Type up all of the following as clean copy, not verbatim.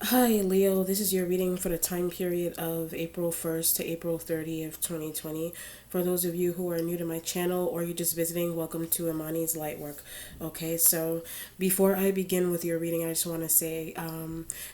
Hi, Leo. This is your reading for the time period of April 1st to April 30th, 2020. For those of you who are new to my channel or you're just visiting, welcome to Imani's Lightwork. Okay, so before I begin with your reading, I just want to say,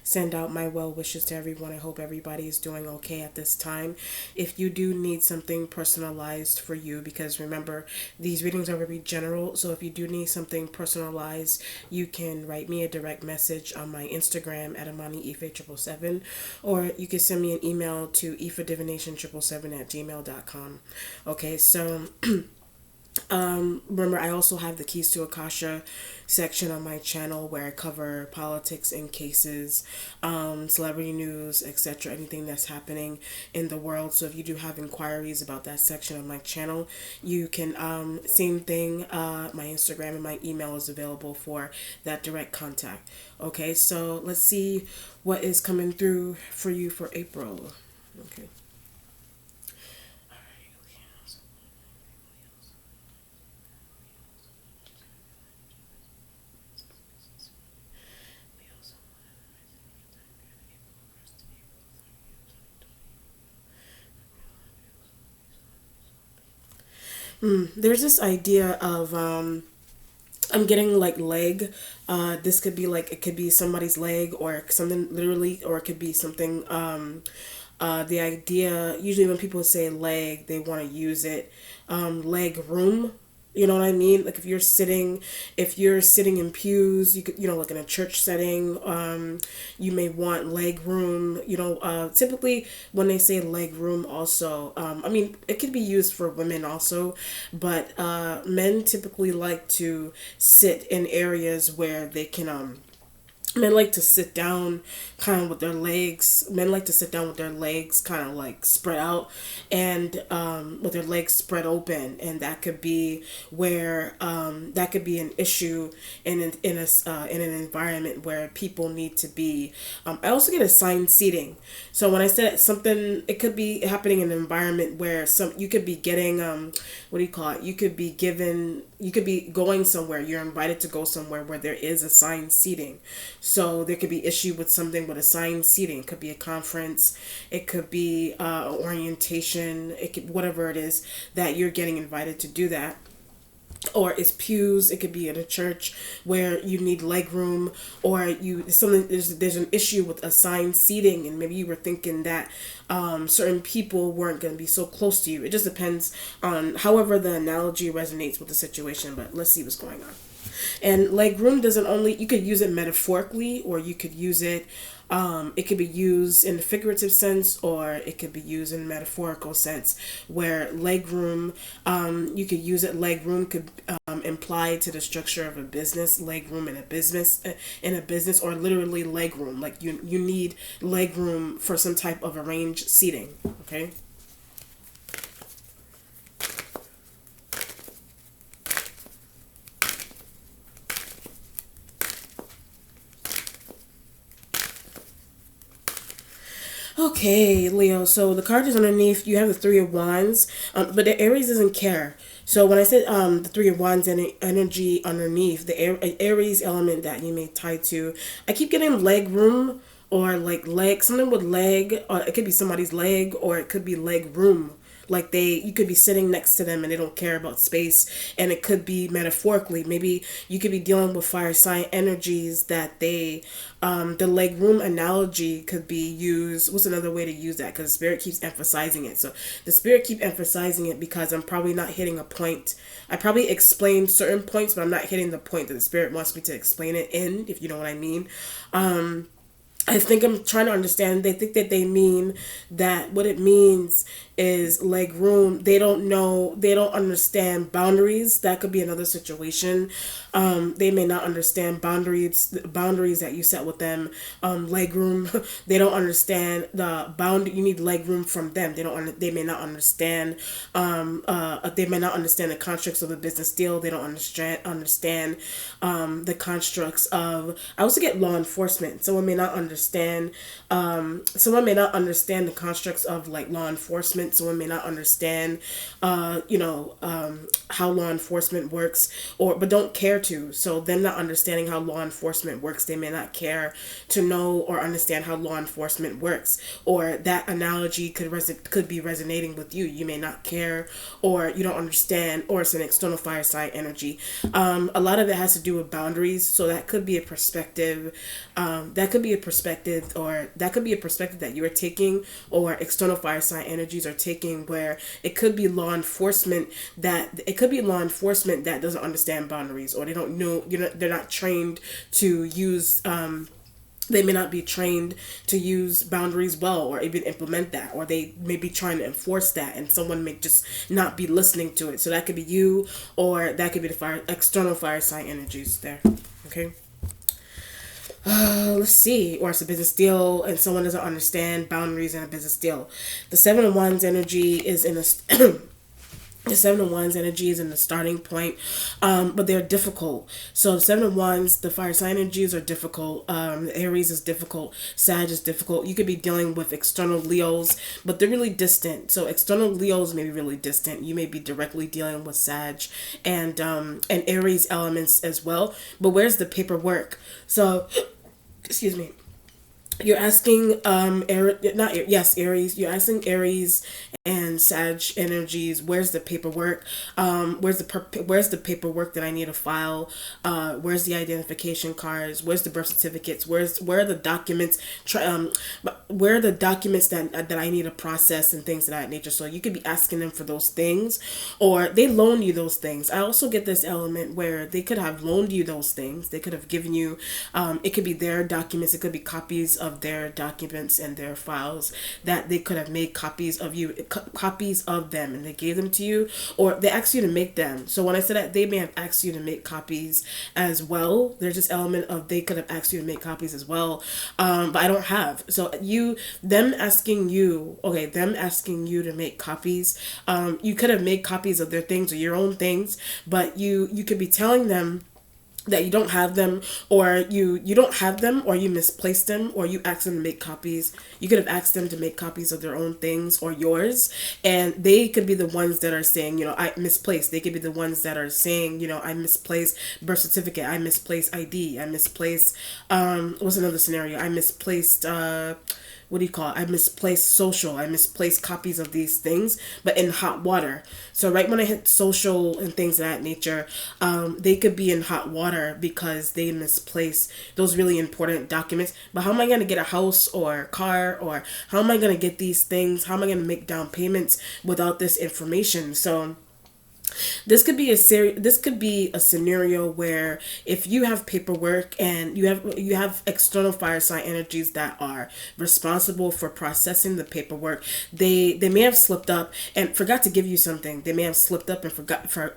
send out my well wishes to everyone. I hope everybody is doing okay at this time. If you do need something personalized for you, because remember, these readings are very general, so if you do need something personalized, you can write me a direct message on my Instagram at AmaniIfe777, or you can send me an email to ifadivination777 at gmail.com. Okay, so remember, I also have the Keys to Akasha section on my channel where I cover politics and cases, celebrity news, etc., anything that's happening in the world. So if you do have inquiries about that section of my channel, you can, same thing, my Instagram and my email is available for that direct contact. Okay, so let's see what is coming through for you for April. Okay. There's this idea of I'm getting like leg. This could be like, it could be somebody's leg or something literally, or it could be something. The idea, usually when people say leg, they want to use it, leg room. You know what I mean? Like if you're sitting in pews, you could, like in a church setting, you may want leg room. Typically when they say leg room, also, I mean, it could be used for women also, but men typically like to sit in areas where they can men like to sit down kind of with their legs. Men like to sit down with their legs kind of like spread out, and with their legs spread open, and that could be where that could be an issue in an environment where people need to be. I also get assigned seating. So when I said something, it could be happening in an environment where you could be getting what do you call it? You could be going somewhere. You're invited to go somewhere where there is assigned seating. So there could be issue with something with assigned seating. It could be a conference. It could be orientation. It could, whatever it is that you're getting invited to do that, or it's pews. It could be in a church where you need leg room, or there's an issue with assigned seating, and maybe you were thinking that certain people weren't going to be so close to you. It just depends on however the analogy resonates with the situation, but let's see what's going on. And leg room doesn't only, you could use it metaphorically, or you could use it, it could be used in the figurative sense, or it could be used in metaphorical sense, where leg room, you could use it, leg room could imply to the structure of a business, leg room in a business, or literally leg room, like you need leg room for some type of arranged seating. Okay. Okay, Leo. So the card is underneath. You have the Three of Wands, but the Aries doesn't care. So when I said the Three of Wands and energy underneath, the Aries element that you may tie to, I keep getting leg room, or like leg, something with leg, or it could be somebody's leg, or it could be leg room. Like you could be sitting next to them and they don't care about space, and it could be metaphorically. Maybe you could be dealing with fire sign energies that the leg room analogy could be used. What's another way to use that? Because spirit keeps emphasizing it. So the spirit keep emphasizing it because I'm probably not hitting a point. I probably explained certain points, but I'm not hitting the point that the spirit wants me to explain it in, if you know what I mean. I think I'm trying to understand. They think that they mean that what it means is leg room. They don't know. They don't understand boundaries. That could be another situation. They may not understand boundaries that you set with them. Leg room. They don't understand the bound. You need leg room from them. They don't. They may not understand. They may not understand the constructs of a business deal. They don't understand the constructs of. I also get law enforcement. Someone may not understand understand. Someone may not understand the constructs of like law enforcement. Someone may not understand, how law enforcement works, or but don't care to. So them not understanding how law enforcement works, they may not care to know or understand how law enforcement works. Or that analogy could be resonating with you. You may not care, or you don't understand, or it's an external fire sign energy. A lot of it has to do with boundaries. So that could be a perspective. That could be a perspective, or that could be a perspective that you are taking, or external fire sign energies are taking, where it could be law enforcement that doesn't understand boundaries, or they don't know. They're not trained to use. They may not be trained to use boundaries well, or even implement that, or they may be trying to enforce that, and someone may just not be listening to it. So that could be you, or that could be the external fire sign energies there. Okay. Let's see. Or it's a business deal and someone doesn't understand boundaries in a business deal. The Seven of Wands energy is in a the Seven of Wands energy is in the starting point, but they're difficult. So the Seven of Wands, the fire sign energies are difficult. Aries is difficult. Sag is difficult. You could be dealing with external Leos, but they're really distant. So external Leos may be really distant. You may be directly dealing with Sag and Aries elements as well. But where's the paperwork? So, excuse me. You're asking Aries. You're asking Aries and Sag energies. Where's the paperwork? Where's the paperwork that I need to file? Where's the identification cards? Where's the birth certificates? Where are the documents? Where are the documents that I need to process and things of that nature? So you could be asking them for those things, or they loan you those things. I also get this element where they could have loaned you those things. They could have given you. It could be their documents. It could be copies of their documents and their files that they could have made copies of them, and they gave them to you, or they asked you to make them. So when I said that, they may have asked you to make copies as well. There's this element of they could have asked you to make copies as well, but I don't have. So them asking you to make copies. You could have made copies of their things or your own things, but you could be telling them that you don't have them, or you don't have them, or you misplaced them, or you asked them to make copies. You could have asked them to make copies of their own things or yours, and they could be the ones that are saying, I misplaced. They could be the ones that are saying, I misplaced birth certificate, I misplaced ID, I misplaced what's another scenario? I misplaced what do you call it? I misplaced social. I misplaced copies of these things, but in hot water. So right when I hit social and things of that nature, they could be in hot water because they misplaced those really important documents. But how am I going to get a house or a car, or how am I going to get these things? How am I going to make down payments without this information? So this could be a scenario where if you have paperwork and you have external fire sign energies that are responsible for processing the paperwork, they may have slipped up and forgot to give you something. They may have slipped up and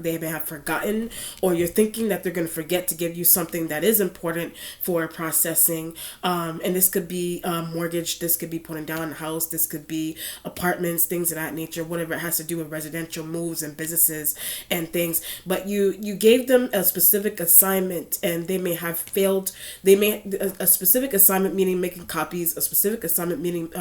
they may have forgotten, or you're thinking that they're going to forget to give you something that is important for processing. And this could be a mortgage, this could be putting down a house, this could be apartments, things of that nature, whatever it has to do with residential moves and businesses and things. But you gave them a specific assignment, and they may have failed. They may a specific assignment meaning making copies, a specific assignment meaning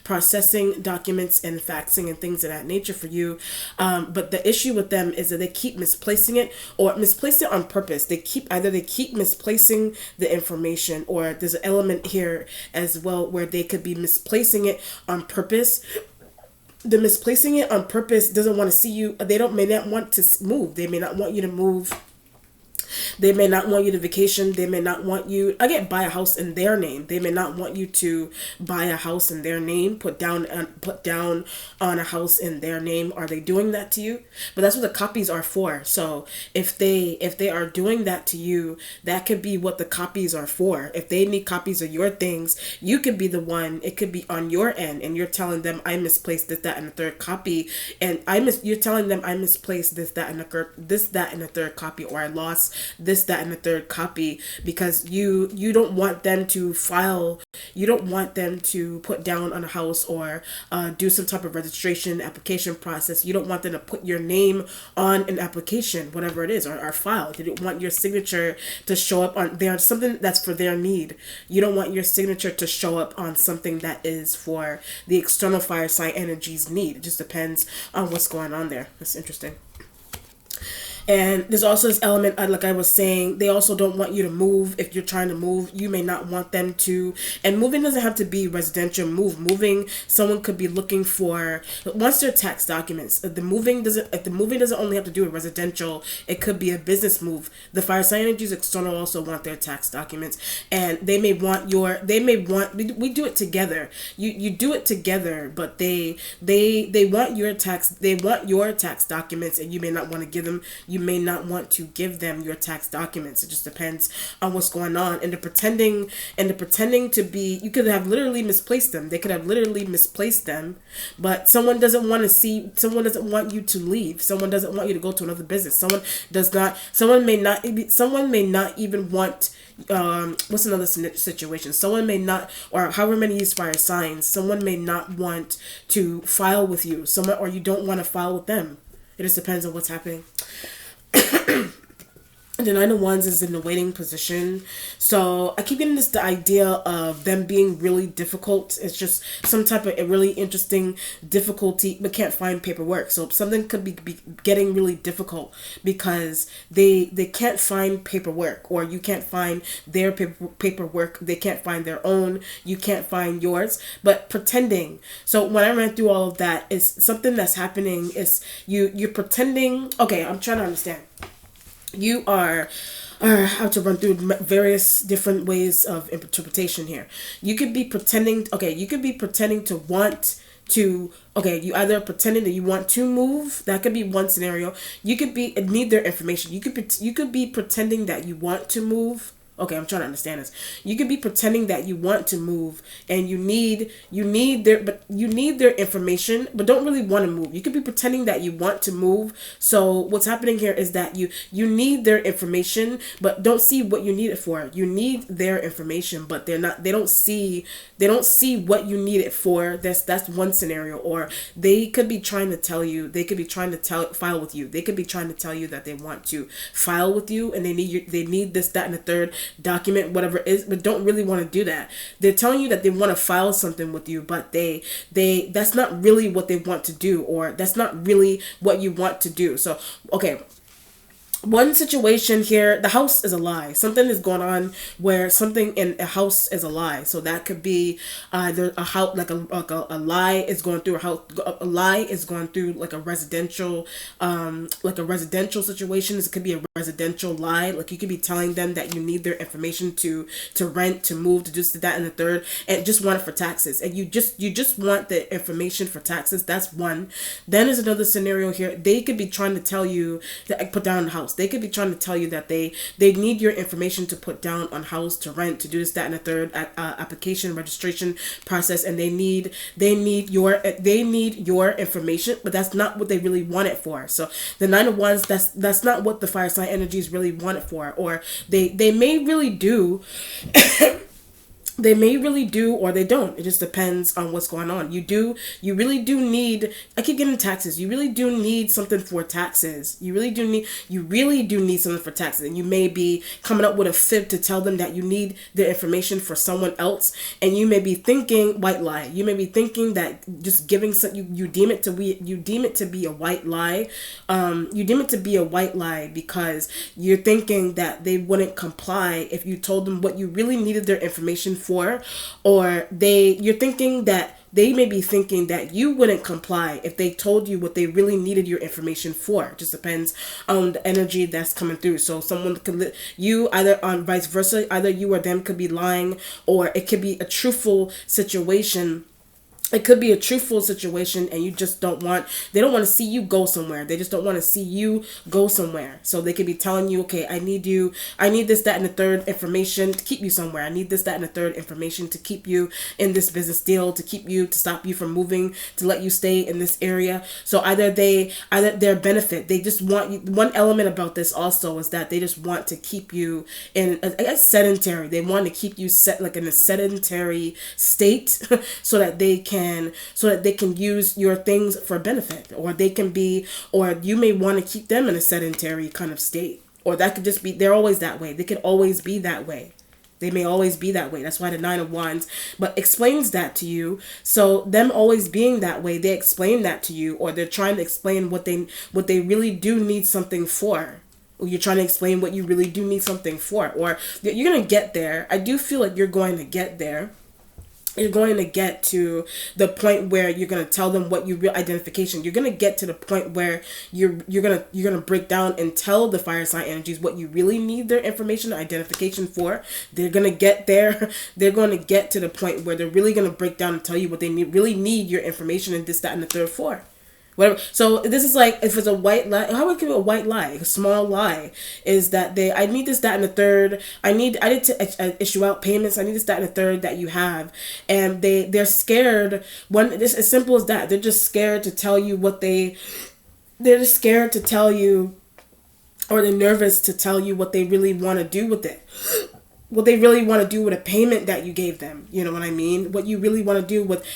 processing documents and faxing and things of that nature for you. But the issue with them is that they keep misplacing it, or misplace it on purpose. They keep misplacing the information, or there's an element here as well where they could be misplacing it on purpose. The misplacing it on purpose doesn't want to see you. May not want to move. They may not want you to move. They may not want you to vacation. They may not want you, buy a house in their name. They may not want you to buy a house in their name, put down on a house in their name. Are they doing that to you? But that's what the copies are for. So if they are doing that to you, that could be what the copies are for. If they need copies of your things, you could be the one. It could be on your end, and you're telling them, I misplaced this, that, and the third copy, and you're telling them I misplaced this, that, and the third copy, or I lost this, that, and the third copy, because you don't want them to file, you don't want them to put down on a house, or do some type of registration application process. You don't want them to put your name on an application, whatever it is, or file. You don't want your signature to show up on there, something that's for their need. You don't want your signature to show up on something that is for the external fire sign energy's need. It just depends on what's going on there. That's interesting. And there's also this element, like I was saying, they also don't want you to move. If you're trying to move, you may not want them to. And moving doesn't have to be residential moving. Someone could be looking for, once they're tax documents, if the moving doesn't only have to do with residential, it could be a business move. The fire sign energies external also want their tax documents, and they may want we do it together. You do it together, but they want your tax documents, and you may not want to give them. You may not want to give them your tax documents. It just depends on what's going on. And the pretending to be, you could have literally misplaced them. They could have literally misplaced them, but someone doesn't want you to leave. Someone doesn't want you to go to another business. Someone may not even want, what's another situation? Someone may not, or however many use fire signs, someone may not want to file with you. Or you don't want to file with them. It just depends on what's happening. The Nine of Wands is in the waiting position. So I keep getting the idea of them being really difficult. It's just some type of a really interesting difficulty, but can't find paperwork. So something could be getting really difficult because they can't find paperwork, or you can't find their paperwork. They can't find their own. You can't find yours. But pretending. So when I ran through all of that, it's something that's happening. Is you're pretending. Okay, I'm trying to understand. You are how to run through various different ways of interpretation here. You could be pretending to want to, you either pretending that you want to move. That could be one scenario. You could be need their information. You could be pretending that you want to move. Okay, I'm trying to understand this. You could be pretending that you want to move, and you need their information, but don't really want to move. You could be pretending that you want to move. So what's happening here is that you need their information, but don't see what you need it for. You need their information, but they don't see what you need it for. That's one scenario. Or they could be trying to tell you, file with you. They could be trying to tell you that they want to file with you, and they need this, that, and the third document, whatever it is, but don't really want to do that. They're telling you that they want to file something with you, but that's not really what they want to do, or that's not really what you want to do. So, okay. One situation here, the house is a lie. Something is going on where something in a house is a lie. So that could be either a house, like a lie is going through a house. A lie is going through like a residential situation. This could be a residential lie. Like you could be telling them that you need their information to rent, to move, to just that and the third, and just want it for taxes. And you just want the information for taxes. That's one. Then there's another scenario here. They could be trying to tell you that put down the house. They could be trying to tell you that they need your information to put down on house, to rent, to do this, that, and the third application registration process, and they need your information, but that's not what they really want it for. So the Nine of Wands, that's not what the fire sign energies really want it for, or they may really do. They may really do, or they don't. It just depends on what's going on. You really do need, I keep getting taxes. You really do need something for taxes. You really do need something for taxes. And you may be coming up with a fib to tell them that you need the information for someone else. And you may be thinking, white lie. You may be thinking that just giving some, you deem it to be a white lie. You deem it to be a white lie because you're thinking that they wouldn't comply if you told them what you really needed their information for, or you're thinking that they may be thinking that you wouldn't comply if they told you what they really needed your information for. It just depends on the energy that's coming through. So someone could, you either on vice versa, either you or them could be lying, or it could be a truthful situation it could be a truthful situation, and you just they don't want to see you go somewhere. They just don't want to see you go somewhere. So they could be telling you, okay, I need this, that, and the third information to keep you somewhere. I need this, that, and the third information to keep you in this business deal, to stop you from moving, to let you stay in this area. So either their benefit, they just want you. One element about this also is that they just want to keep you in a sedentary. They want to keep you set like in a sedentary state so that they can use your things for benefit, or you may want to keep them in a sedentary kind of state, or that could just be they're always that way. They could always be that way. They may always be that way. That's why the Nine of Wands but explains that to you. So them always being that way, they explain that to you, or they're trying to explain what they really do need something for. Or you're trying to explain what you really do need something for, or you're gonna get there. I do feel like you're going to get there. You're going to get to the point where you're going to tell them what you real identification. You're going to get to the point where you're going to break down and tell the fire sign energies what you really need their information identification for. They're going to get there. They're going to get to the point where they're really going to break down and tell you what they really need your information and this, that, and the third for. Whatever. So this is like, if it's a white lie, how would it be a white lie? A small lie is that I need this, that, and the third. I need to issue out payments. I need this, that, and the third that you have, and they're scared. When it's as simple as that, they're just scared to tell you they're just scared to tell you, or they're nervous to tell you what they really want to do with it. What they really want to do with a payment that you gave them. You know what I mean? What you really want to do with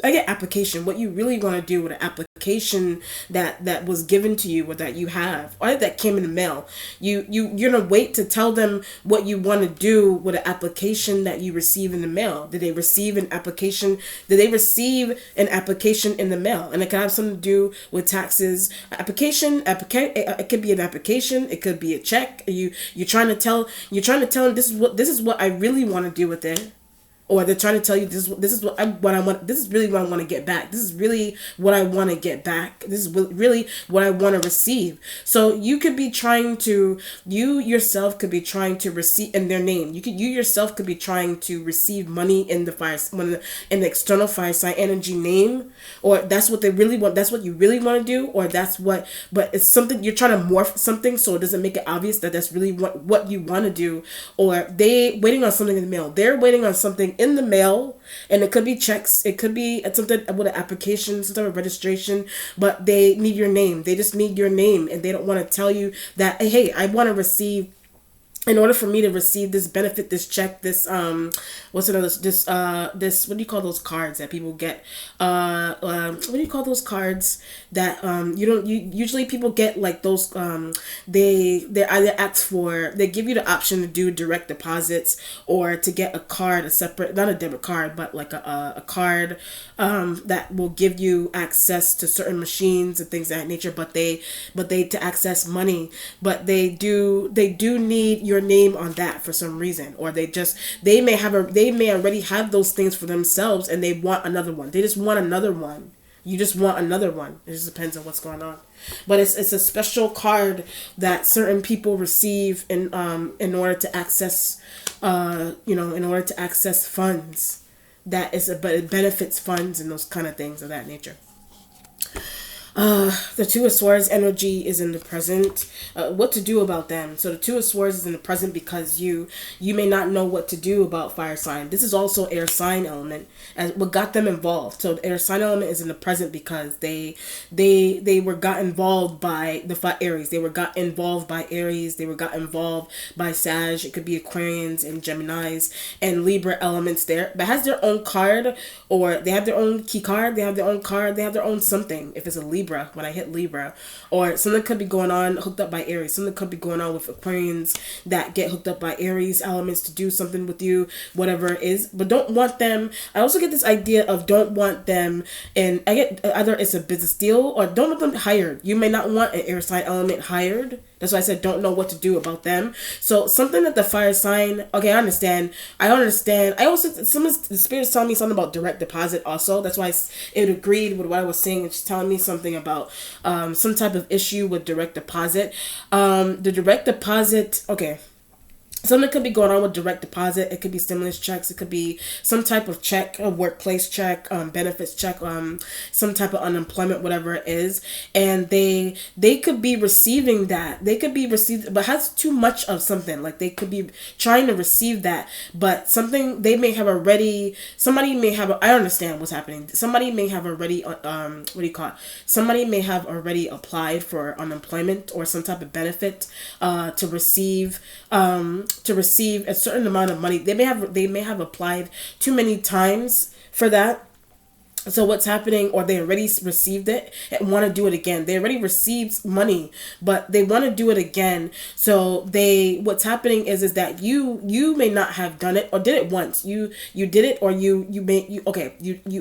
I get application. What you really want to do with an application that was given to you, or that you have, or that came in the mail. You're gonna wait to tell them what you want to do with an application that you receive in the mail. Did they receive an application? Did they receive an application in the mail? And it could have something to do with taxes. It could be an application. It could be a check. You're trying to tell them this is what I really want to do with it. Or they're trying to tell you this is what I want. This is really what I want to get back. This is really what I want to get back. This is really what I want to receive. So you yourself could be trying to receive in their name. You yourself could be trying to receive money in the external fire sign energy name, or that's what they really want. That's what you really want to do, or but it's something you're trying to morph something so it doesn't make it obvious that that's really what you want to do, or they waiting on something in the mail. They're waiting on something in the mail, and it could be checks, it could be something with an application, some type of registration, but they need your name. They just need your name, and they don't want to tell you that, hey, I want to receive, in order for me to receive this benefit, this check, this what's another this what do you call those cards that people get? What do you call those cards that usually people get, like those they either they give you the option to do direct deposits, or to get a card, a separate, not a debit card, but like a card that will give you access to certain machines and things of that nature, but they to access money, but they do need your name on that for some reason, or they may already have those things for themselves, and they want another one. They just want another one. You just want another one. It just depends on what's going on. But it's a special card that certain people receive in order to access in order to access funds. But it benefits funds and those kind of things of that nature. The Two of Swords energy is in the present. What to do about them? So the Two of Swords is in the present because you may not know what to do about fire sign. This is also air sign element, as what got them involved. So the air sign element is in the present because they got involved by the Aries. They got involved by Aries. They got involved by Sag. It could be Aquarians and Geminis and Libra elements there. But has their own card, or they have their own key card. They have their own card. They have their own something. If it's a Libra, when I hit Libra, or something could be going on hooked up by Aries. Something could be going on with Aquarians that get hooked up by Aries elements to do something with you, whatever it is. But don't want them. I also get this idea of don't want them, and I get either it's a business deal, or don't want them hired. You may not want an air sign element hired. That's why I said don't know what to do about them. So something that the fire sign, okay, I understand. I also, some of the spirits telling me something about direct deposit also. That's why it agreed with what I was saying. It's telling me something about some type of issue with direct deposit. The direct deposit, okay. something could be going on with direct deposit. It could be stimulus checks. It could be some type of check, a workplace check, benefits check, some type of unemployment, whatever it is. And they could be receiving that. They could be received, but has too much of something. Like they could be trying to receive that, but something they may have already. Somebody may have. I understand what's happening. Somebody may have already. What do you call it? Somebody may have already applied for unemployment or some type of benefit, to receive. To receive a certain amount of money. They may have applied too many times for that. So what's happening, or they already received it and want to do it again. They already received money, but they want to do it again. So what's happening is that you may not have done it or did it once. You did it, or you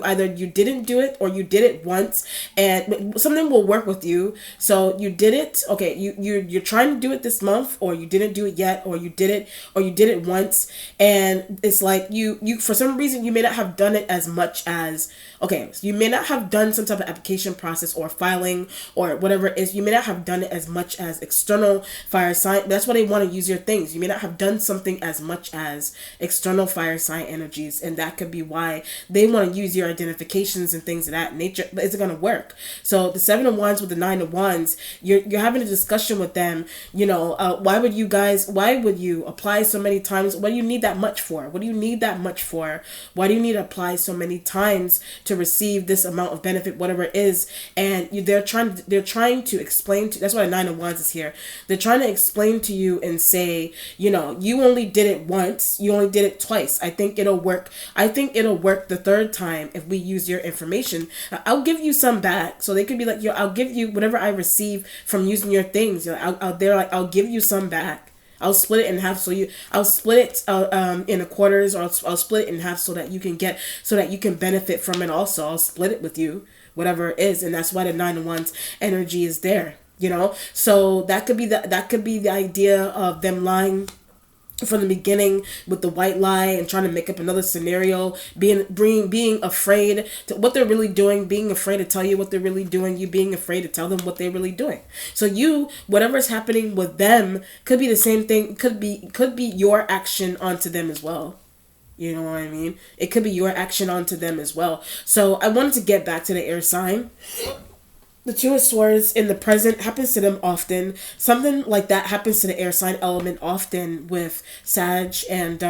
either you didn't do it or you did it once, and something will work with you. So you did it. Okay, you're trying to do it this month, or you didn't do it yet, or you did it once, and it's like you for some reason you may not have done it as much as. Okay, so you may not have done some type of application process or filing or whatever it is. You may not have done it as much as external fire sign. That's why they want to use your things. You may not have done something as much as external fire sign energies, and that could be why they want to use your identifications and things of that nature. But is it going to work? So the 7 of Wands with the 9 of Wands, you're having a discussion with them. Why would you apply so many times? What do you need that much for? What do you need that much for? Why do you need to apply so many times to receive this amount of benefit, whatever it is? And they're trying to explain to. That's why the 9 of Wands is here. They're trying to explain to you and say, you only did it once. You only did it twice. I think it'll work. I think it'll work the third time if we use your information. I'll give you some back. So they could be like, I'll give you whatever I receive from using your things. I'll give you some back. I'll split it in half. I'll split it in a quarters, or I'll split it in half so that you can benefit from it also. I'll split it with you, whatever it is. And that's why the 9 of Wands energy is there, So that could be the idea of them lying from the beginning with the white lie and trying to make up another scenario, being afraid to what they're really doing, being afraid to tell you what they're really doing, you being afraid to tell them what they're really doing. So whatever's happening with them could be the same thing, could be your action onto them as well. You know what I mean? It could be your action onto them as well. So I wanted to get back to the air sign. The Two of Swords in the present happens to them often. Something like that happens to the air sign element often with Sag and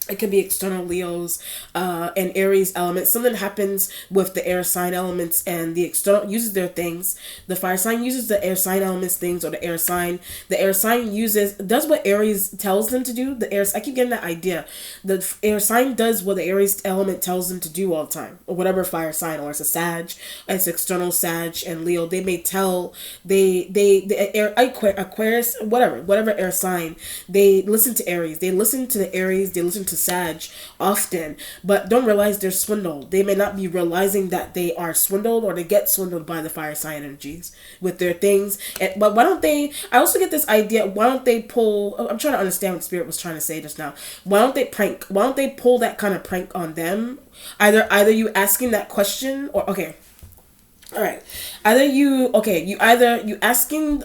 it could be external Leos and Aries elements. Something happens with the air sign elements and the external uses their things. The fire sign uses the air sign elements things, or the air sign. The air sign does what Aries tells them to do. I keep getting that idea. The air sign does what the Aries element tells them to do all the time, or whatever fire sign, or it's a Sag, it's external Sag and Leo. They may tell Aquarius, whatever air sign. They listen to Aries. They listen to the Aries. They listen to Sag often, but don't realize they're swindled. They may not be realizing that they are swindled, or they get swindled by the fire sign energies with their things. But why don't they? I also get this idea. Why don't they pull? I'm trying to understand what Spirit was trying to say just now. Why don't they prank? Why don't they pull that kind of prank on them? Either you asking that question, or okay. All right. You're asking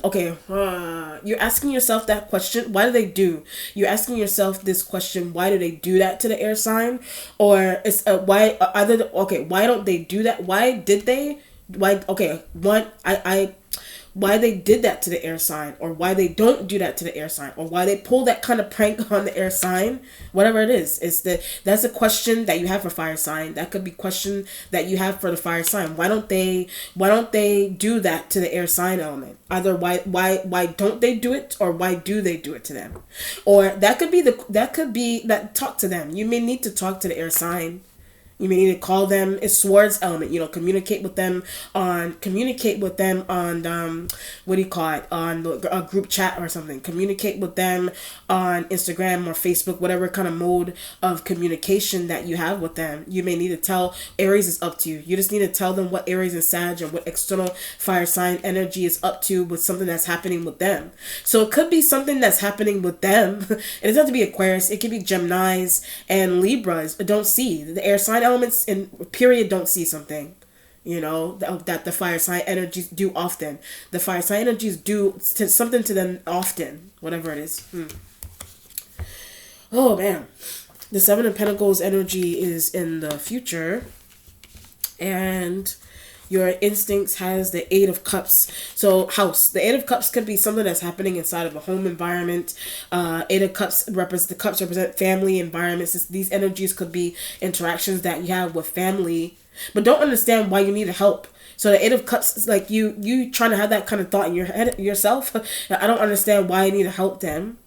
yourself that question. Why do they do? You're asking yourself this question. Why do they do that to the air sign? Or it's why don't they do that? Why did they? Why they did that to the air sign, or why they don't do that to the air sign, or why they pull that kind of prank on the air sign, whatever it is. That's a question that you have for fire sign. That could be a question that you have for the fire sign. Why don't they do that to the air sign element? Either why don't they do it, or why do they do it to them? Or that could be talk to them. You may need to talk to the air sign. You may need to call them. It's Swords element. Communicate with them on what do you call it? On a group chat or something. Communicate with them on Instagram or Facebook, whatever kind of mode of communication that you have with them. You may need to tell. Aries is up to you. You just need to tell them what Aries and Sag, or what external fire sign energy is up to with something that's happening with them. So it could be something that's happening with them. It doesn't have to be Aquarius. It could be Geminis and Libras. Don't see the air sign elements in period. Don't see something, that the fire sign energies do often. The fire sign energies do something to them often, whatever it is. Oh man. The Seven of Pentacles energy is in the future, and your instincts has the Eight of Cups. So house, the Eight of Cups could be something that's happening inside of a home environment. Eight of Cups represent, the cups represent family environments. These energies could be interactions that you have with family, but don't understand why you need help. So the Eight of Cups is like you trying to have that kind of thought in your head yourself. I don't understand why I need to help them.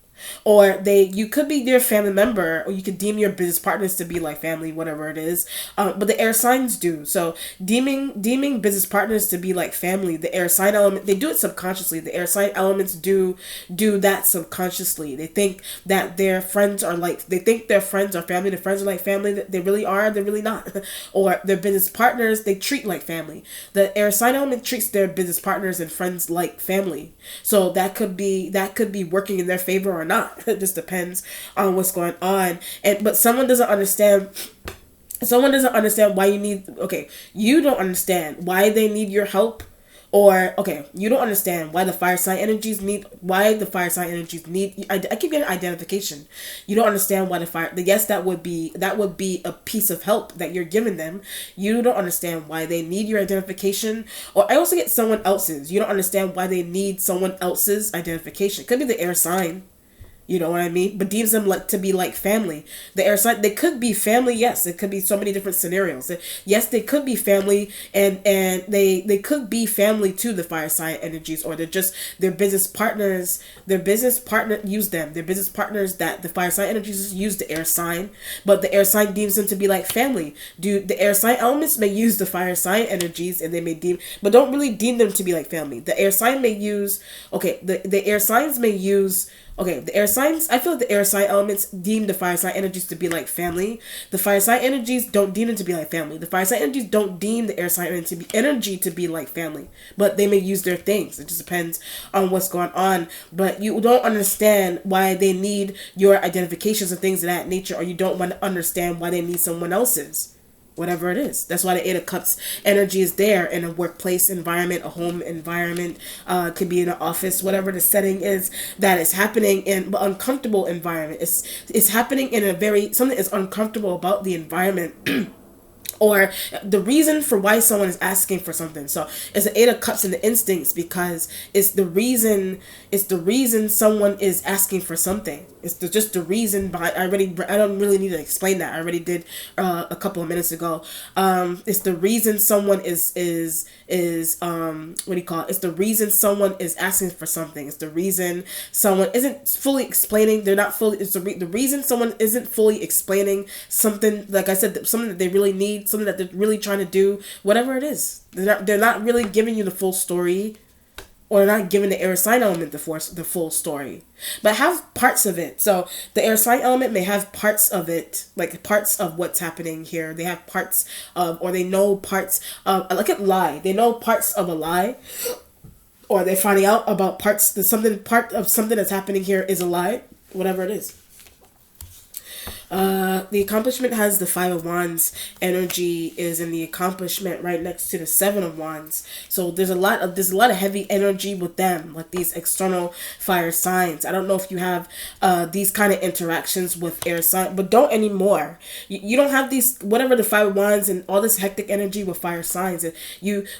Or you could be their family member, or you could deem your business partners to be like family, whatever it is. But the air signs do. So deeming business partners to be like family, the air sign element, they do it subconsciously. The air sign elements do that subconsciously. They think that their friends are like, they think their friends are family. Their friends are like family. That they really are. They're really not. Or their business partners, they treat like family. The air sign element treats their business partners and friends like family. So that could be working in their favor or not. It just depends on what's going on. But someone doesn't understand why you need, okay, you don't understand why they need your help. Or okay, you don't understand why the fire sign energies need, I keep getting identification. You don't understand why yes, that would be a piece of help that you're giving them. You don't understand why they need your identification. Or I also get someone else's. You don't understand why they need someone else's identification. It could be the air sign. You know what I mean? But deems them like to be like family. The air sign, they could be family. Yes, it could be so many different scenarios. Yes, they could be family, and they could be family to the fire sign energies, or they're just their business partners. Their business partner use them. Their business partners that the fire sign energies use the air sign, but the air sign deems them to be like family. Do the air sign elements may use the fire sign energies, and they may deem, but don't really deem them to be like family. The air sign may use, okay, the air signs may use. Okay, the air signs, I feel like the air sign elements deem the fire sign energies to be like family. The fire sign energies don't deem them to be like family. The fire sign energies don't deem the air sign energy to be like family. But they may use their things. It just depends on what's going on. But you don't understand why they need your identifications and things of that nature, or you don't want to understand why they need someone else's. Whatever it is. That's why the Eight of Cups energy is there in a workplace environment, a home environment, could be in an office, whatever the setting is that is happening in an uncomfortable environment. It's happening in something is uncomfortable about the environment. Or the reason for why someone is asking for something. So it's the Eight of Cups and the instincts, because it's the reason someone is asking for something. It's just the reason behind. I don't really need to explain that. I already did a couple of minutes ago. It's the reason someone is what do you call it? It's the reason someone is asking for something. It's the reason someone isn't fully explaining. They're not fully. It's the reason someone isn't fully explaining something. Like I said, something that they really need, something that they're really trying to do. Whatever it is, they're not really giving you the full story, or not giving the air sign element the full story, but have parts of it. So the air sign element may have parts of it, like parts of what's happening here. They have parts of, or they know parts of, like a lie. They know parts of a lie, or they're finding out about part of something that's happening here is a lie. Whatever it is. The accomplishment has the Five of Wands energy is in the accomplishment right next to the Seven of Wands. So there's a lot of heavy energy with them, like these external fire signs. I don't know if you have these kind of interactions with air sign, but don't anymore. You don't have these, whatever the Five of Wands and all this hectic energy with fire signs. And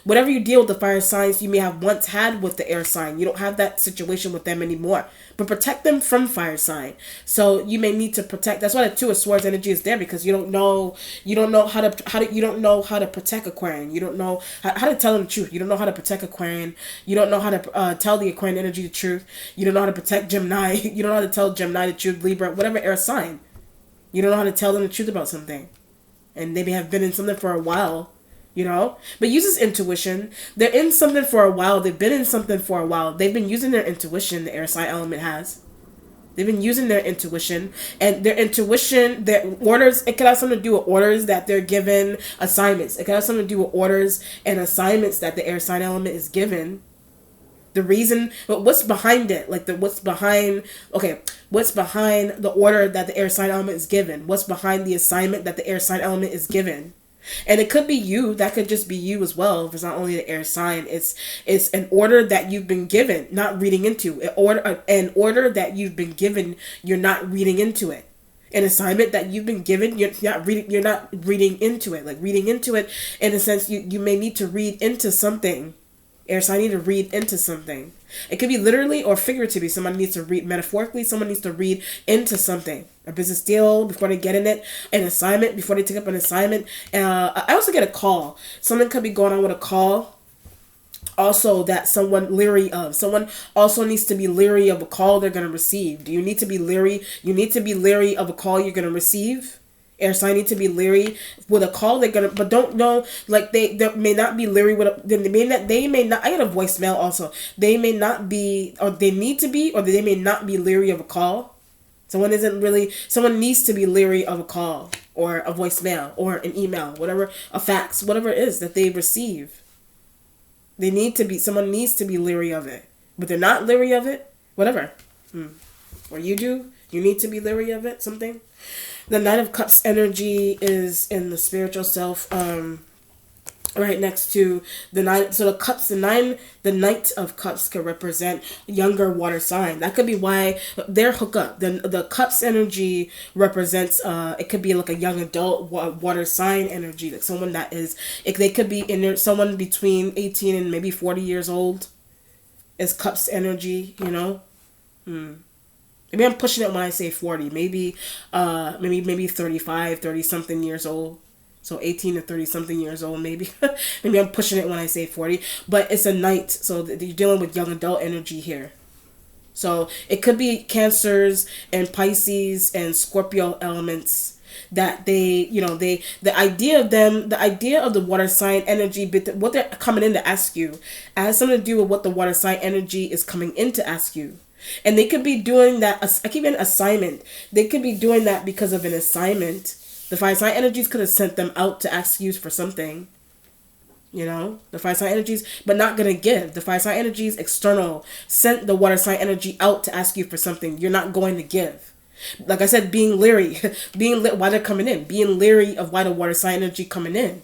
whatever you deal with the fire signs, you may have once had with the air sign. You don't have that situation with them anymore. But protect them from fire sign. So you may need to protect. That's why the Two of Swords energy is there, because you don't know how to protect Aquarian. You don't know how to tell them the truth. You don't know how to protect Aquarian. You don't know how to tell the Aquarian energy the truth. You don't know how to protect Gemini. You don't know how to tell Gemini the truth, Libra, whatever air sign. You don't know how to tell them the truth about something. And they may have been in something for a while. But uses intuition. They're in something for a while. They've been in something for a while. They've been using their intuition, the air sign element has. They've been using their intuition. And their intuition, their orders, it could have something to do with orders that they're given, assignments. It could have something to do with orders and assignments that the air sign element is given. The reason, but what's behind it? What's behind the order that the air sign element is given? What's behind the assignment that the air sign element is given? And it could be you. That could just be you as well. If it's not only the air sign, it's an order that you've been given, not reading into. An order that you've been given, you're not reading into it. An assignment that you've been given, you're not reading into it. Like reading into it in a sense, you may need to read into something. Air sign need to read into something. It could be literally or figuratively. Someone needs to read metaphorically. Someone needs to read into something. A business deal before they get in it. An assignment before they take up an assignment. I also get a call. Something could be going on with a call. Also, that someone leery of. Someone also needs to be leery of a call they're going to receive. Do you need to be leery? You need to be leery of a call you're going to receive. Air sign need to be leery with a call they're gonna, but don't know, like they may not be leery with they may not. I get a voicemail also. They may not be, or they need to be, or they may not be leery of a call. Someone needs to be leery of a call or a voicemail or an email, whatever, a fax, whatever it is that they receive. Someone needs to be leery of it, but they're not leery of it. Whatever, or you need to be leery of it. Something. The Knight of Cups energy is in the spiritual self, right next to the nine. So the Knight of Cups could represent younger water sign. That could be why they're hook up. The Cups energy represents. It could be like a young adult water sign energy, like someone that is. They could be in there. Someone between 18 and maybe 40 years old. Is Cups energy, you know. Maybe I'm pushing it when I say 40. Maybe 35, 30 something years old. So 18 to 30 something years old, maybe. Maybe I'm pushing it when I say 40. But it's a knight, so you're dealing with young adult energy here. So it could be Cancers and Pisces and Scorpio elements that the idea of the water sign energy, but what they're coming in to ask you has something to do with what the water sign energy is coming in to ask you. And they could be doing that. I keep an assignment. They could be doing that because of an assignment. The fire sign energies could have sent them out to ask you for something. You know, the fire sign energies, but not gonna give. The fire sign energies external sent the water sign energy out to ask you for something. You're not going to give. Like I said, being leery, why they're coming in, being leery of why the water sign energy coming in.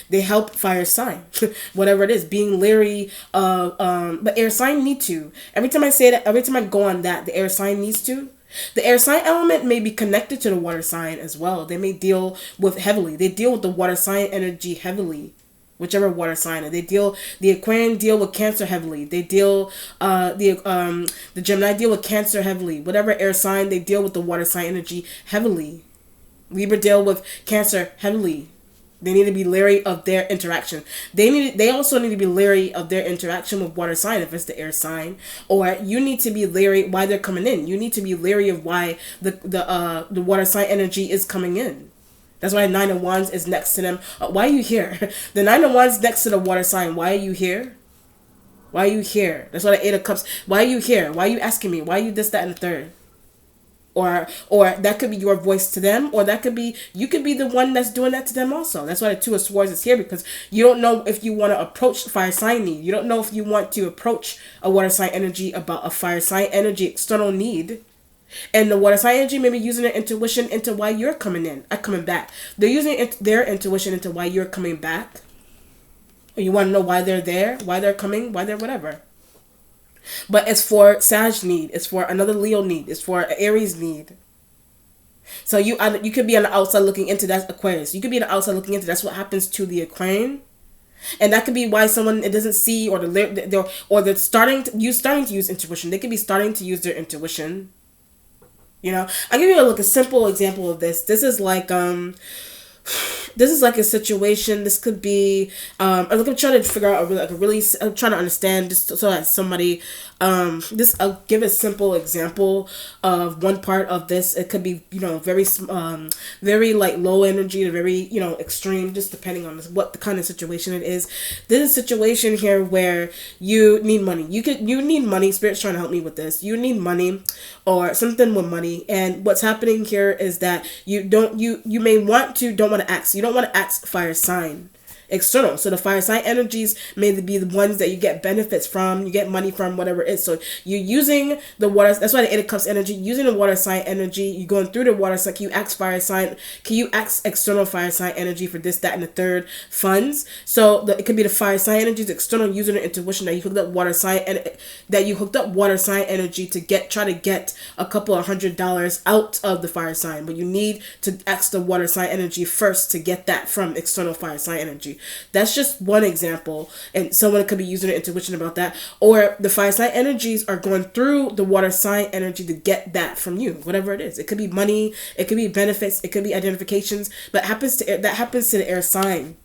They help fire sign, whatever it is, being leery of, but air sign need to. Every time I say that, every time I go on that, the air sign needs to. The air sign element may be connected to the water sign as well. They may deal with the water sign energy heavily, whichever water sign. The Aquarian deal with Cancer heavily. They deal, the Gemini deal with Cancer heavily. Whatever air sign, they deal with the water sign energy heavily. Libra deal with Cancer heavily. They need to be leery of their interaction. They also need to be leery of their interaction with water sign if it's the air sign. Or you need to be leery why they're coming in. You need to be leery of why the water sign energy is coming in. That's why Nine of Wands is next to them. Why are you here? The Nine of Wands next to the water sign. Why are you here? Why are you here? That's why the Eight of Cups. Why are you here? Why are you asking me? Why are you this, that, and the third? Or that could be your voice to them, or that could be, you could be the one that's doing that to them also. That's why the Two of Swords is here, because you don't know if you want to approach fire sign need. You don't know if you want to approach a water sign energy about a fire sign energy external need. And the water sign energy may be using their intuition into why you're coming back. They're using their intuition into why you're coming back. Or you want to know why they're there, why they're coming, why they're whatever. But it's for Sag need. It's for another Leo need. It's for Aries need. So you could be on the outside looking into that Aquarius. You could be on the outside looking into that's what happens to the Aquarian, and that could be why someone it doesn't see or they're starting to use intuition. They could be starting to use their intuition. You know, I'll give you a simple example of this. This is like a situation. This could be I'm trying to figure out I'm trying to understand just so that somebody I'll give a simple example of one part of this. It could be, very like low energy to very, extreme, just depending on what the kind of situation it is. This is a situation here where you need money. You need money. Spirit's trying to help me with this. You need money or something with money. And what's happening here is that you don't want to ask. You don't want to ask fire sign. external. So the fire sign energies may be the ones that you get benefits from, you get money from, whatever it is. So you're using the water. That's why the Eight of Cups energy. Using the water sign energy, you're going through the water sign. Can you ask fire sign? Can you ask external fire sign energy for this, that, and the third funds? So it could be the fire sign energies, external, using the intuition that you hooked up water sign and that you hooked up water sign energy to try to get a couple of $100 out of the fire sign, but you need to ask the water sign energy first to get that from external fire sign energy. That's just one example, and someone could be using their intuition about that, or the fire sign energies are going through the water sign energy to get that from you, whatever it is. It could be money, it could be benefits, it could be identifications, but that happens to the air sign.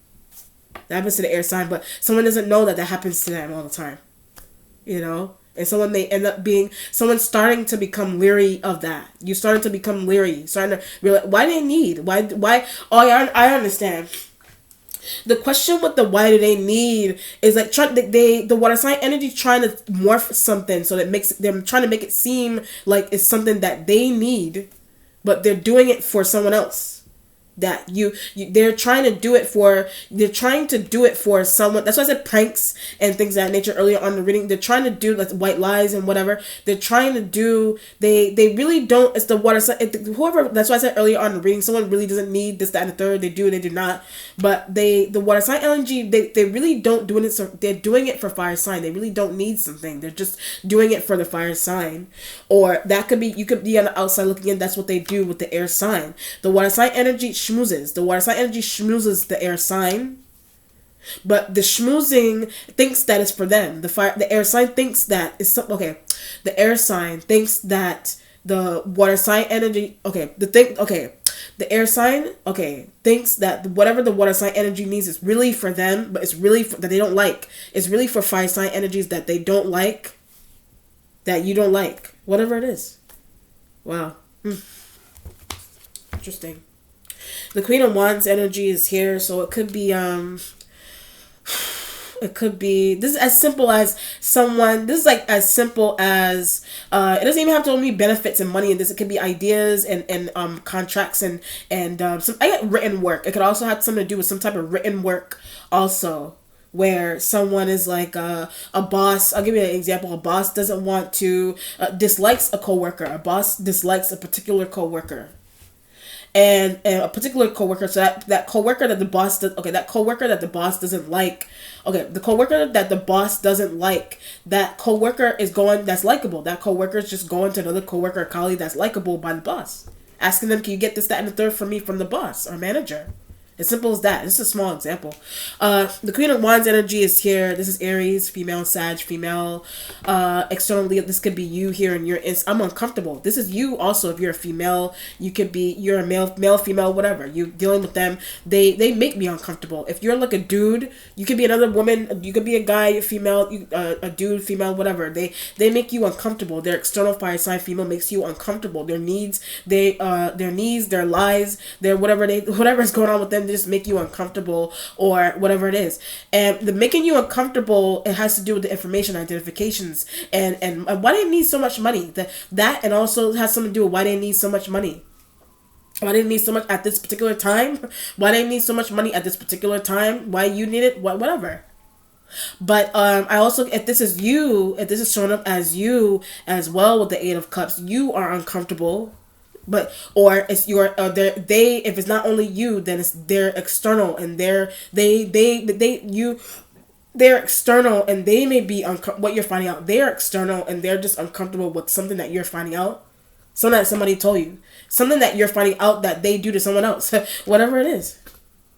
That happens to the air sign, but someone doesn't know that happens to them all the time, you know. And someone may end up being someone starting to become leery of that. You starting to become leery, starting to realize why they need why. Oh, yeah, I understand. The question with the why do they need is like the water sign energy trying to morph something so that makes them trying to make it seem like it's something that they need, but they're doing it for someone else. That they're trying to do it for someone. That's why I said pranks and things of that nature earlier on in the reading. They're trying to do like white lies and whatever. They're trying to do, they really don't. It's the water sign, whoever. That's why I said earlier on in the reading, someone really doesn't need this, that, and the third. They do not. But the water sign energy, they really don't doing it. So they're doing it for fire sign. They really don't need something. They're just doing it for the fire sign. Or that could be, you could be on the outside looking in. That's what they do with the air sign. The water sign energy schmoozes. The water sign energy schmoozes the air sign, but the schmoozing thinks that it's for them. The air sign thinks that it's okay. The air sign thinks that the water sign energy. The air sign thinks that whatever the water sign energy needs is really for them, but it's really that they don't like. It's really for fire sign energies that they don't like, that you don't like, whatever it is. Wow. Interesting. The Queen of Wands energy is here, so it could be this is as simple as as simple as it doesn't even have to only be benefits and money in this. It could be ideas and contracts and some I get written work. It could also have something to do with some type of written work also, where someone is like a boss. I'll give you an example. A boss doesn't want to dislikes a coworker. A boss dislikes a particular coworker. And a particular coworker, so that coworker that the boss does, that coworker that the boss doesn't like, the coworker that the boss doesn't like, that coworker is going, that's likable. That coworker is just going to another coworker or colleague that's likable by the boss, asking them, can you get this, that, and the third for me from the boss or manager? As simple as that. This is a small example. The Queen of Wands energy is here. This is Aries, female, Sag, female. Externally, this could be you here, and I'm uncomfortable. This is you also. If you're a female, you're a male, female, whatever. You dealing with them. They make me uncomfortable. If you're like a dude, you could be another woman. You could be a guy, female, a dude, female, whatever. They make you uncomfortable. Their external fire sign female makes you uncomfortable. Their needs, their lies, their whatever is going on with them, just make you uncomfortable or whatever it is. And the making you uncomfortable, it has to do with the information identifications and why they need so much money. That and also has something to do with why they need so much money. Why they need so much at this particular time. Why they need so much money at this particular time. Why you need it. Whatever. But I also, if this is showing up as you as well with the Eight of Cups, you are uncomfortable. But or it's your if it's not only you, then it's their external, and they're external, and they may be what you're finding out. They're external, and they're just uncomfortable with something that you're finding out, something that somebody told you, something that you're finding out that they do to someone else. Whatever it is,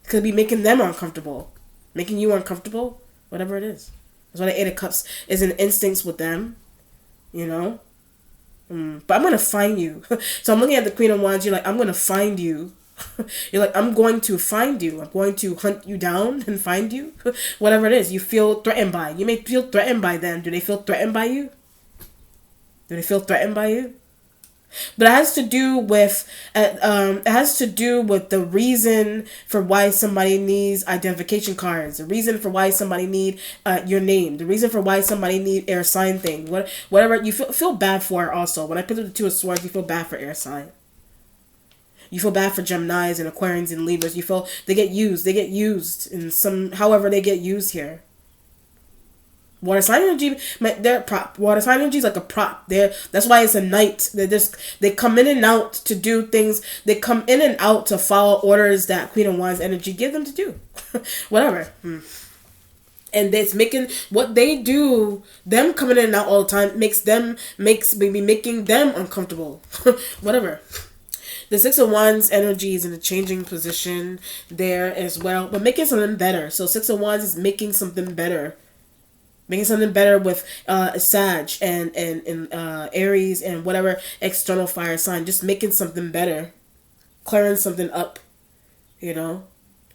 it could be making them uncomfortable, making you uncomfortable. Whatever it is, that's why the Eight of Cups is an instincts with them, you know. But I'm going to find you. So I'm looking at the Queen of Wands. You're like, I'm going to find you. You're like, I'm going to find you. I'm going to hunt you down and find you. Whatever it is you feel threatened by. You may feel threatened by them. Do they feel threatened by you? Do they feel threatened by you? But it has to do with the reason for why somebody needs identification cards, the reason for why somebody need your name, the reason for why somebody need air sign thing, whatever you feel bad for. Also, when I put the Two of Swords, you feel bad for air sign. You feel bad for Geminis and Aquarians and Libras. You feel they get used. They get used in some, however they get used here. Water sign energy, they're prop. Water sign energy is like a prop. That's why it's a knight. They come in and out to do things. They come in and out to follow orders that Queen of Wands energy give them to do. Whatever. And it's making what they do, them coming in and out all the time, makes maybe making them uncomfortable. Whatever. The Six of Wands energy is in a changing position there as well, but making something better. So Six of Wands is making something better. Making something better with Sag and Aries and whatever external fire sign. Just making something better. Clearing something up. You know?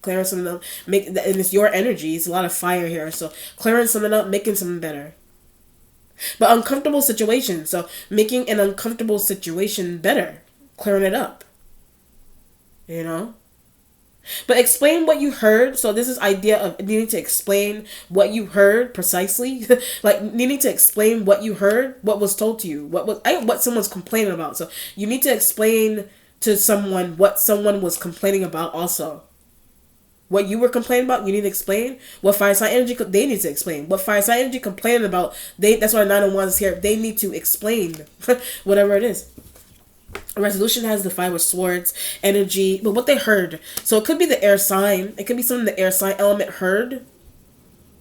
Clearing something up. And it's your energy. It's a lot of fire here. So clearing something up, making something better. But uncomfortable situation. So making an uncomfortable situation better. Clearing it up. You know? But explain what you heard. So this is idea of needing to explain what you heard precisely. Like needing to explain what you heard, what was told to you, what someone's complaining about. So you need to explain to someone what someone was complaining about also. What you were complaining about, you need to explain. What fire sign energy, they need to explain. What fire sign energy complaining about, that's why Nine of Wands is here. They need to explain whatever it is. Resolution has the Five of Swords energy, but what they heard. So it could be the air sign. It could be something the air sign element heard.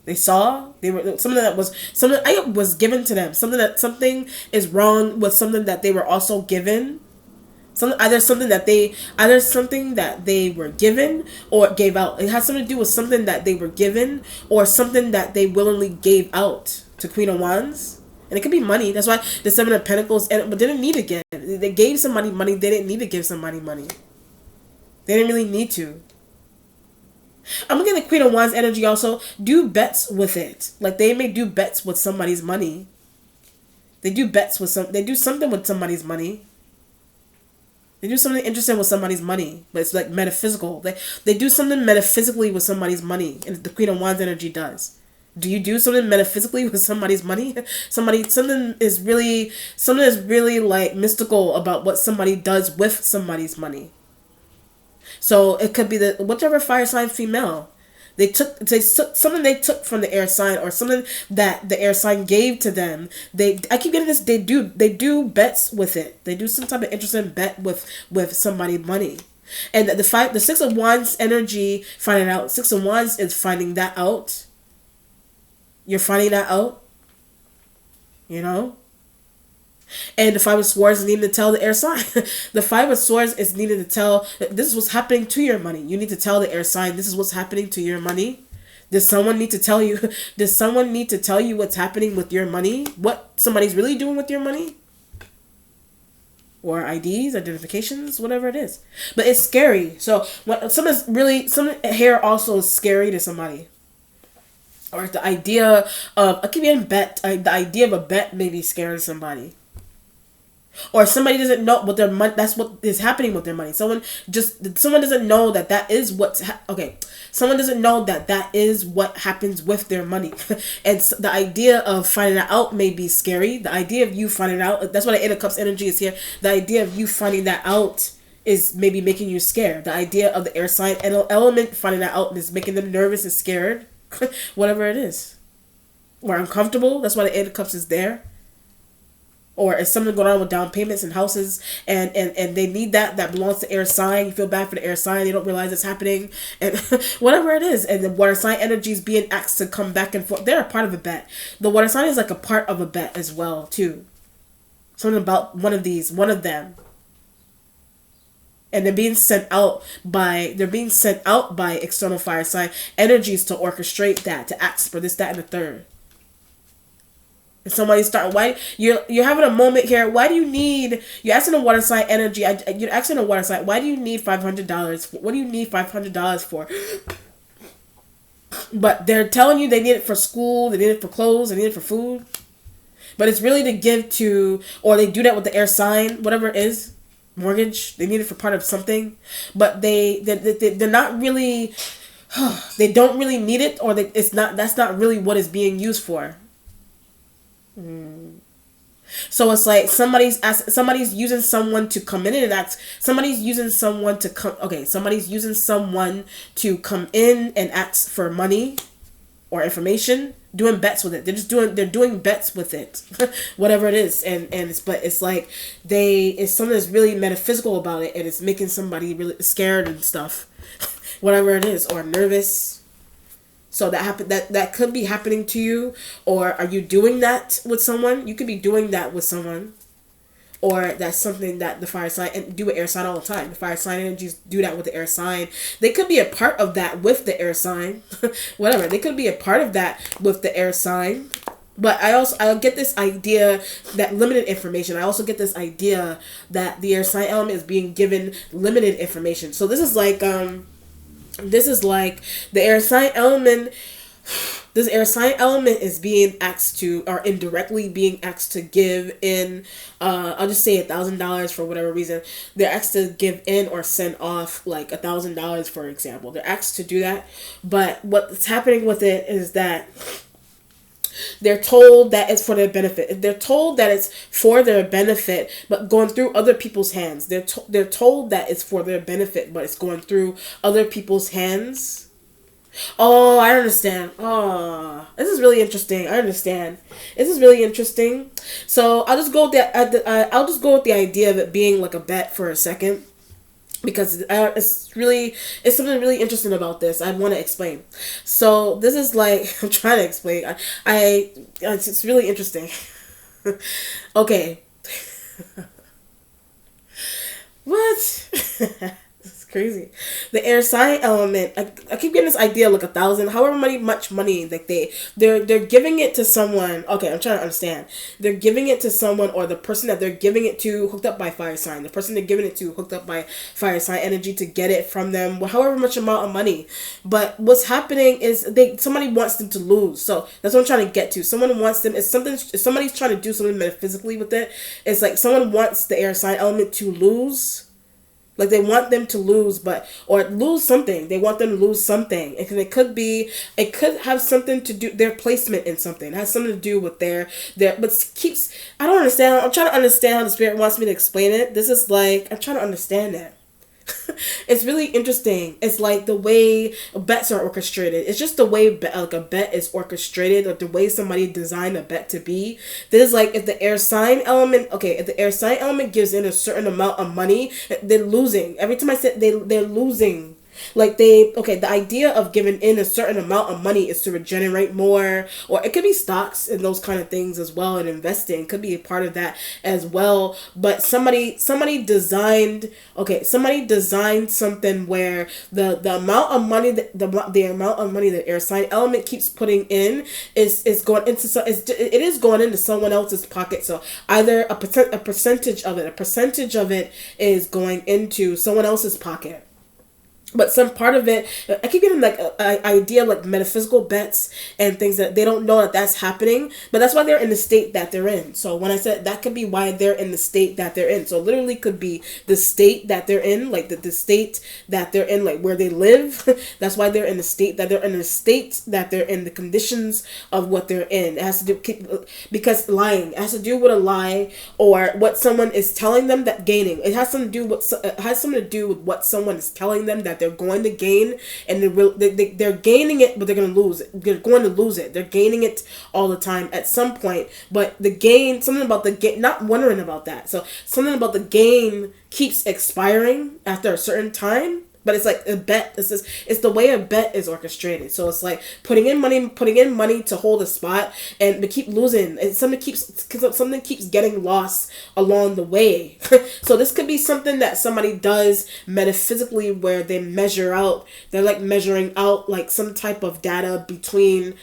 They saw. They were something that was given to them. Something is wrong with something that they were also given. Either something that they were given or gave out. It has something to do with something that they were given or something that they willingly gave out to Queen of Wands. And it could be money. That's why the Seven of Pentacles, but they didn't need to give. They gave somebody money. They didn't need to give somebody money. They didn't really need to. I'm looking at the Queen of Wands energy also. Do bets with it. Like they may do bets with somebody's money. They do something with somebody's money. They do something interesting with somebody's money. But it's like metaphysical. They do something metaphysically with somebody's money. And the Queen of Wands energy does. Do you do something metaphysically with somebody's money? Something is really like mystical about what somebody does with somebody's money. So it could be whichever fire sign female. They took something they took from the air sign or something that the air sign gave to them. I keep getting this. They do bets with it. They do some type of interesting bet with somebody's money. And the Six of Wands energy finding out. Six of Wands is finding that out. You're finding that out, you know? And the Five of Swords is needing to tell the air sign. The Five of Swords is needing to tell, this is what's happening to your money. You need to tell the air sign, this is what's happening to your money. Does someone need to tell you what's happening with your money? What somebody's really doing with your money? Or IDs, identifications, whatever it is. But it's scary. So some hair also is scary to somebody. Or the idea of the idea of a bet maybe scaring somebody. Or somebody doesn't know what their money. That's what is happening with their money. Someone doesn't know that is what's okay. Someone doesn't know that is what happens with their money, and so the idea of finding that out may be scary. The idea of you finding out. That's why the Eight of Cups energy is here. The idea of you finding that out is maybe making you scared. The idea of the air sign element finding that out is making them nervous and scared. Whatever it is. Or uncomfortable. That's why the Eight of Cups is there. Or is something going on with down payments and houses and they need that belongs to air sign. You feel bad for the air sign. They don't realize it's happening. And whatever it is. And the water sign energy is being asked to come back and forth. They're a part of a bet. The water sign is like a part of a bet as well too. Something about one of them. And they're being sent out by external fire sign energies to orchestrate that, to ask for this, that, and the third. And somebody's starting, why you're having a moment here. Why do you need? You're asking a water sign energy. You're asking a water sign. Why do you need $500? What do you need $500 for? But they're telling you they need it for school. They need it for clothes. They need it for food. But it's really to give to, or they do that with the air sign, whatever it is. Mortgage, they need it for part of something, but they're not really, they don't really need it, or that's not really what it's being used for. So it's like somebody's using someone to come in and act. Somebody's using someone to come. Okay, somebody's using someone to come in and ask for money or information, doing bets with it. They're doing bets with it, whatever it is, and it's like it's something that's really metaphysical about it, and it's making somebody really scared and stuff, whatever it is, or nervous. So that could be happening to you, or are you doing that with someone? You could be doing that with someone, or that's something that the fire sign and do with air sign all the time. The fire sign energies do that with the air sign. They could be a part of that with the air sign, whatever. They could be a part of that with the air sign. But I get this idea that limited information. I also get this idea that the air sign element is being given limited information. So this is like the air sign element. This air sign element is being asked to, or indirectly being asked to give in, I'll just say $1,000 for whatever reason. They're asked to give in or send off like $1,000, for example. They're asked to do that. But what's happening with it is that they're told that it's for their benefit. They're told that it's for their benefit, but going through other people's hands. They're told that it's for their benefit, but it's going through other people's hands. Oh, I understand. Oh, this is really interesting. I understand. This is really interesting. So I'll just go with the idea of it being like a bet for a second, because it's something really interesting about this. I want to explain. So this is like I'm trying to explain. It's really interesting. Okay. What? It's crazy. The air sign element. I keep getting this idea like 1,000, however much money like they're giving it to someone. Okay, I'm trying to understand. They're giving it to someone, or the person that they're giving it to hooked up by fire sign. The person they're giving it to hooked up by fire sign energy to get it from them, however much amount of money. But what's happening is somebody wants them to lose. So that's what I'm trying to get to. Someone wants them. If somebody's trying to do something metaphysically with it, it's like someone wants the air sign element to lose. Like they want them to lose, or lose something. They want them to lose something. And it could have something to do, their placement in something. It has something to do with their, I don't understand. I'm trying to understand how the spirit wants me to explain it. This is like, I'm trying to understand it. It's really interesting. It's like the way bets are orchestrated. It's just the way like a bet is orchestrated, or the way somebody designed a bet to be. This is like if the air sign element, if the air sign element gives in a certain amount of money, they're losing. Every time I said they're losing. Like the idea of giving in a certain amount of money is to regenerate more, or it could be stocks and those kind of things as well, and investing could be a part of that as well. But somebody designed something where the amount of money that the amount of money that air sign element keeps putting in is going into it is going into someone else's pocket. So either a percentage of it is going into someone else's pocket. But some part of it, I keep getting like an idea of like metaphysical bets and things that they don't know that that's happening. But that's why they're in the state that they're in. So when I said that could be why they're in the state that they're in. So literally could be the state that they're in, like the state that they're in, like where they live. That's why they're in the state that they're in, the state that they're in, the conditions of what they're in. It has to do, because lying, it has to do with a lie, or what someone is telling them that gaining. It has something to do with what someone is telling them that they're going to gain, and they're gaining it, but they're going to lose it. They're going to lose it. They're gaining it all the time at some point, but the gain, something about the gain, not wondering about that. So something about the gain keeps expiring after a certain time. But it's like a bet. It's the way a bet is orchestrated. So it's like putting in money to hold a spot, and to keep losing. And something keeps getting lost along the way. So this could be something that somebody does metaphysically, where they measure out. They're like measuring out like some type of data between.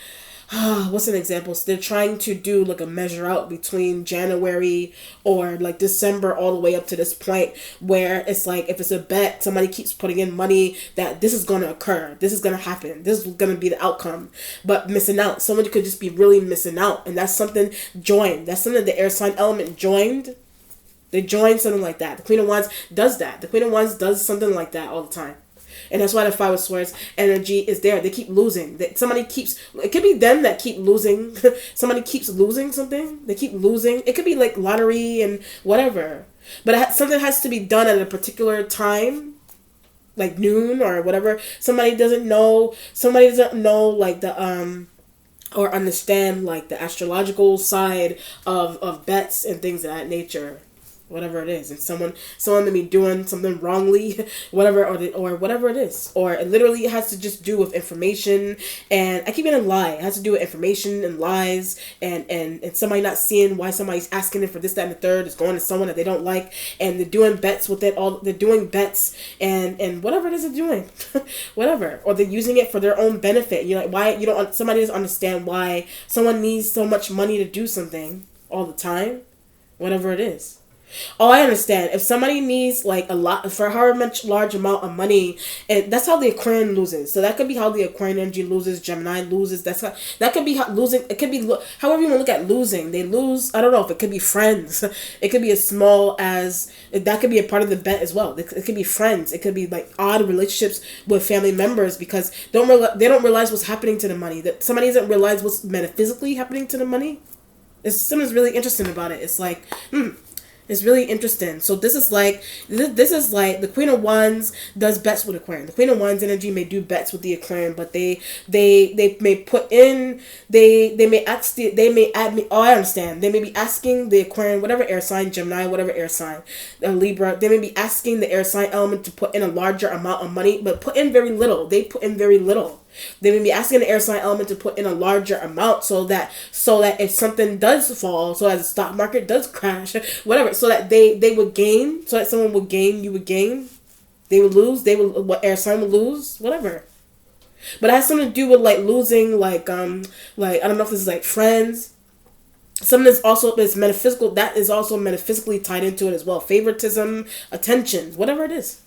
What's an example? So they're trying to do like a measure out between January or like December all the way up to this point, where it's like if it's a bet, somebody keeps putting in money that this is going to occur, this is going to happen, this is going to be the outcome, but missing out. Someone could just be really missing out, and that's something joined. That's something the air sign element joined. They join something like that. The Queen of Wands does that. The Queen of Wands does something like that all the time. And that's why the Five of Swords energy is there. They keep losing. That somebody keeps. It could be them that keep losing. Somebody keeps losing something. They keep losing. It could be like lottery and whatever. But something has to be done at a particular time, like noon or whatever. Somebody doesn't know. Somebody doesn't know like the or understand like the astrological side of bets and things of that nature, whatever it is. And someone may be doing something wrongly, whatever, or whatever it is, or it literally has to just do with information. And I keep getting lie. It has to do with information and lies, and somebody not seeing why somebody's asking it for this, that, and the third is going to someone that they don't like, and they're doing bets with it. All they're doing bets and whatever it is they're doing, whatever, or they're using it for their own benefit. You know, why you don't? Somebody doesn't understand why someone needs so much money to do something all the time, whatever it is. Oh, I understand. If somebody needs like a lot for however much large amount of money, and that's how the Aquarian loses. So that could be how the Aquarian energy loses. Gemini loses. That could be how losing. It could be however you want to look at losing. They lose. I don't know if it could be friends. It could be as small as that. Could be a part of the bet as well. It could be friends. It could be like odd relationships with family members because they don't realize what's happening to the money. That somebody doesn't realize what's metaphysically happening to the money. Something's really interesting about it. It's like It's really interesting. So this is like the Queen of Wands does bets with Aquarian. The Queen of Wands energy may do bets with the Aquarian, but they may put in they may ask they may add me. Oh, I understand. They may be asking the Aquarian, whatever air sign, Gemini, whatever air sign, Libra. They may be asking the air sign element to put in a larger amount of money, but put in very little. They put in very little. They may be asking the air sign element to put in a larger amount so that if something does fall, so as the stock market does crash, whatever, so that they would gain, so that someone would gain, you would gain, they would lose, what air sign would lose, whatever. But it has something to do with like losing, like I don't know if this is like friends. Something that's also is metaphysical, that is also metaphysically tied into it as well. Favoritism, attention, whatever it is.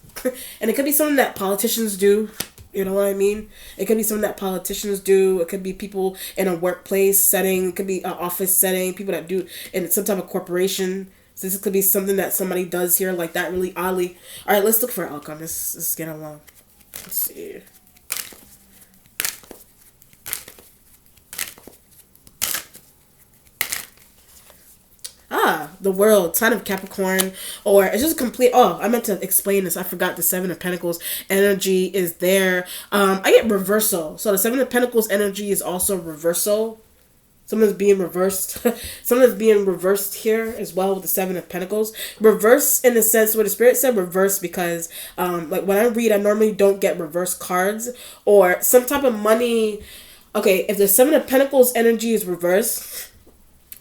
And it could be something that politicians do. You know what I mean? It could be something that politicians do. It could be people in a workplace setting. It could be an office setting. People that do in some type of corporation. So this could be something that somebody does here like that really oddly. All right, let's look for outcome. Let's get along. Let's see. The World, sign of Capricorn, or it's just complete. Oh, I meant to explain this. I forgot the Seven of Pentacles energy is there. I get reversal. So the Seven of Pentacles energy is also reversal. Something's being reversed. Something's being reversed here as well with the Seven of Pentacles. Reverse in the sense where the Spirit said reverse because like when I read, I normally don't get reverse cards or some type of money. Okay, if the Seven of Pentacles energy is reversed,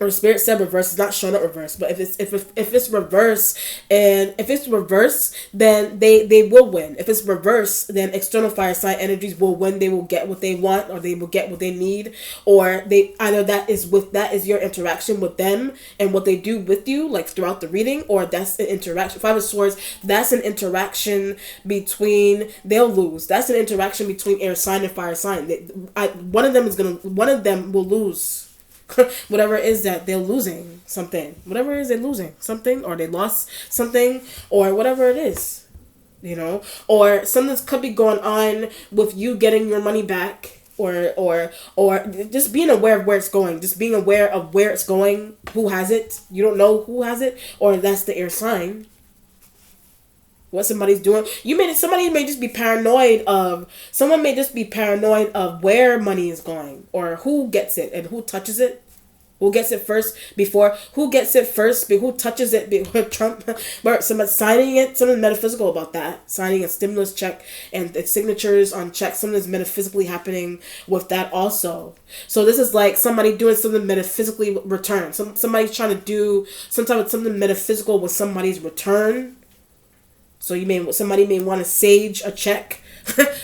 or the Spirit said reverse, it's not showing up reverse, but if it's reverse, and if it's reverse, then they will win. If it's reverse, then external fire sign energies will win. They will get what they want, or they will get what they need, or they either that is your interaction with them and what they do with you, like throughout the reading, or that's an interaction. Five of Swords, that's an interaction between they'll lose. That's an interaction between air sign and fire sign. One of them will lose. Whatever it is that they're losing something, whatever it is they're losing something, or they lost something, or whatever it is, you know, or something could be going on with you getting your money back, or just being aware of where it's going, just being aware of where it's going, who has it, you don't know who has it, or that's the air sign. What somebody's doing, somebody may just be paranoid of where money is going, or who gets it and who touches it, who touches it before Trump, but somebody signing it, something metaphysical about that, signing a stimulus check and the signatures on checks, something is metaphysically happening with that also. So this is like somebody doing something metaphysically return, somebody's trying to do something metaphysical with somebody's return. So somebody may want to sage a check,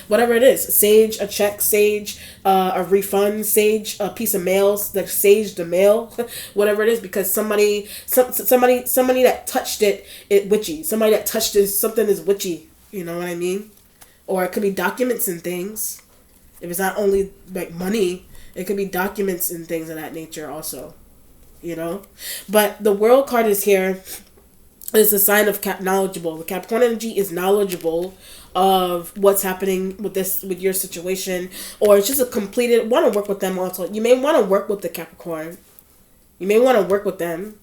whatever it is, sage a check, sage a refund, sage a piece of mail, like sage the mail, whatever it is, because somebody that touched it witchy. Somebody that touched it, something is witchy. You know what I mean? Or it could be documents and things. If it's not only like money, it could be documents and things of that nature also. You know, but the World card is here. It's a sign of knowledgeable. The Capricorn energy is knowledgeable of what's happening with this, with your situation, or it's just a completed. Want to work with them also. You may want to work with the Capricorn. You may want to work with them.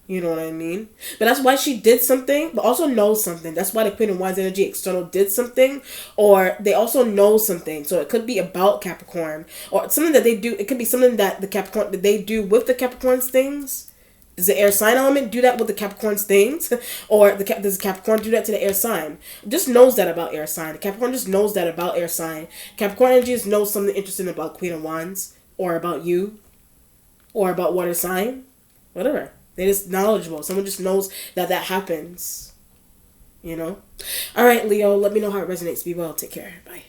You know what I mean? But that's why she did something, but also knows something. That's why the Queen of Wands energy external did something, or they also know something. So it could be about Capricorn, or something that they do. It could be something that the Capricorn, that they do with the Capricorn's things. Does the air sign element do that with the Capricorn's things? Or does Capricorn do that to the air sign? Just knows that about air sign. Capricorn just knows that about air sign. Capricorn energy just knows something interesting about Queen of Wands, or about you, or about water sign. Whatever. They're just knowledgeable. Someone just knows that that happens. You know? Alright, Leo, let me know how it resonates. Be well. Take care. Bye.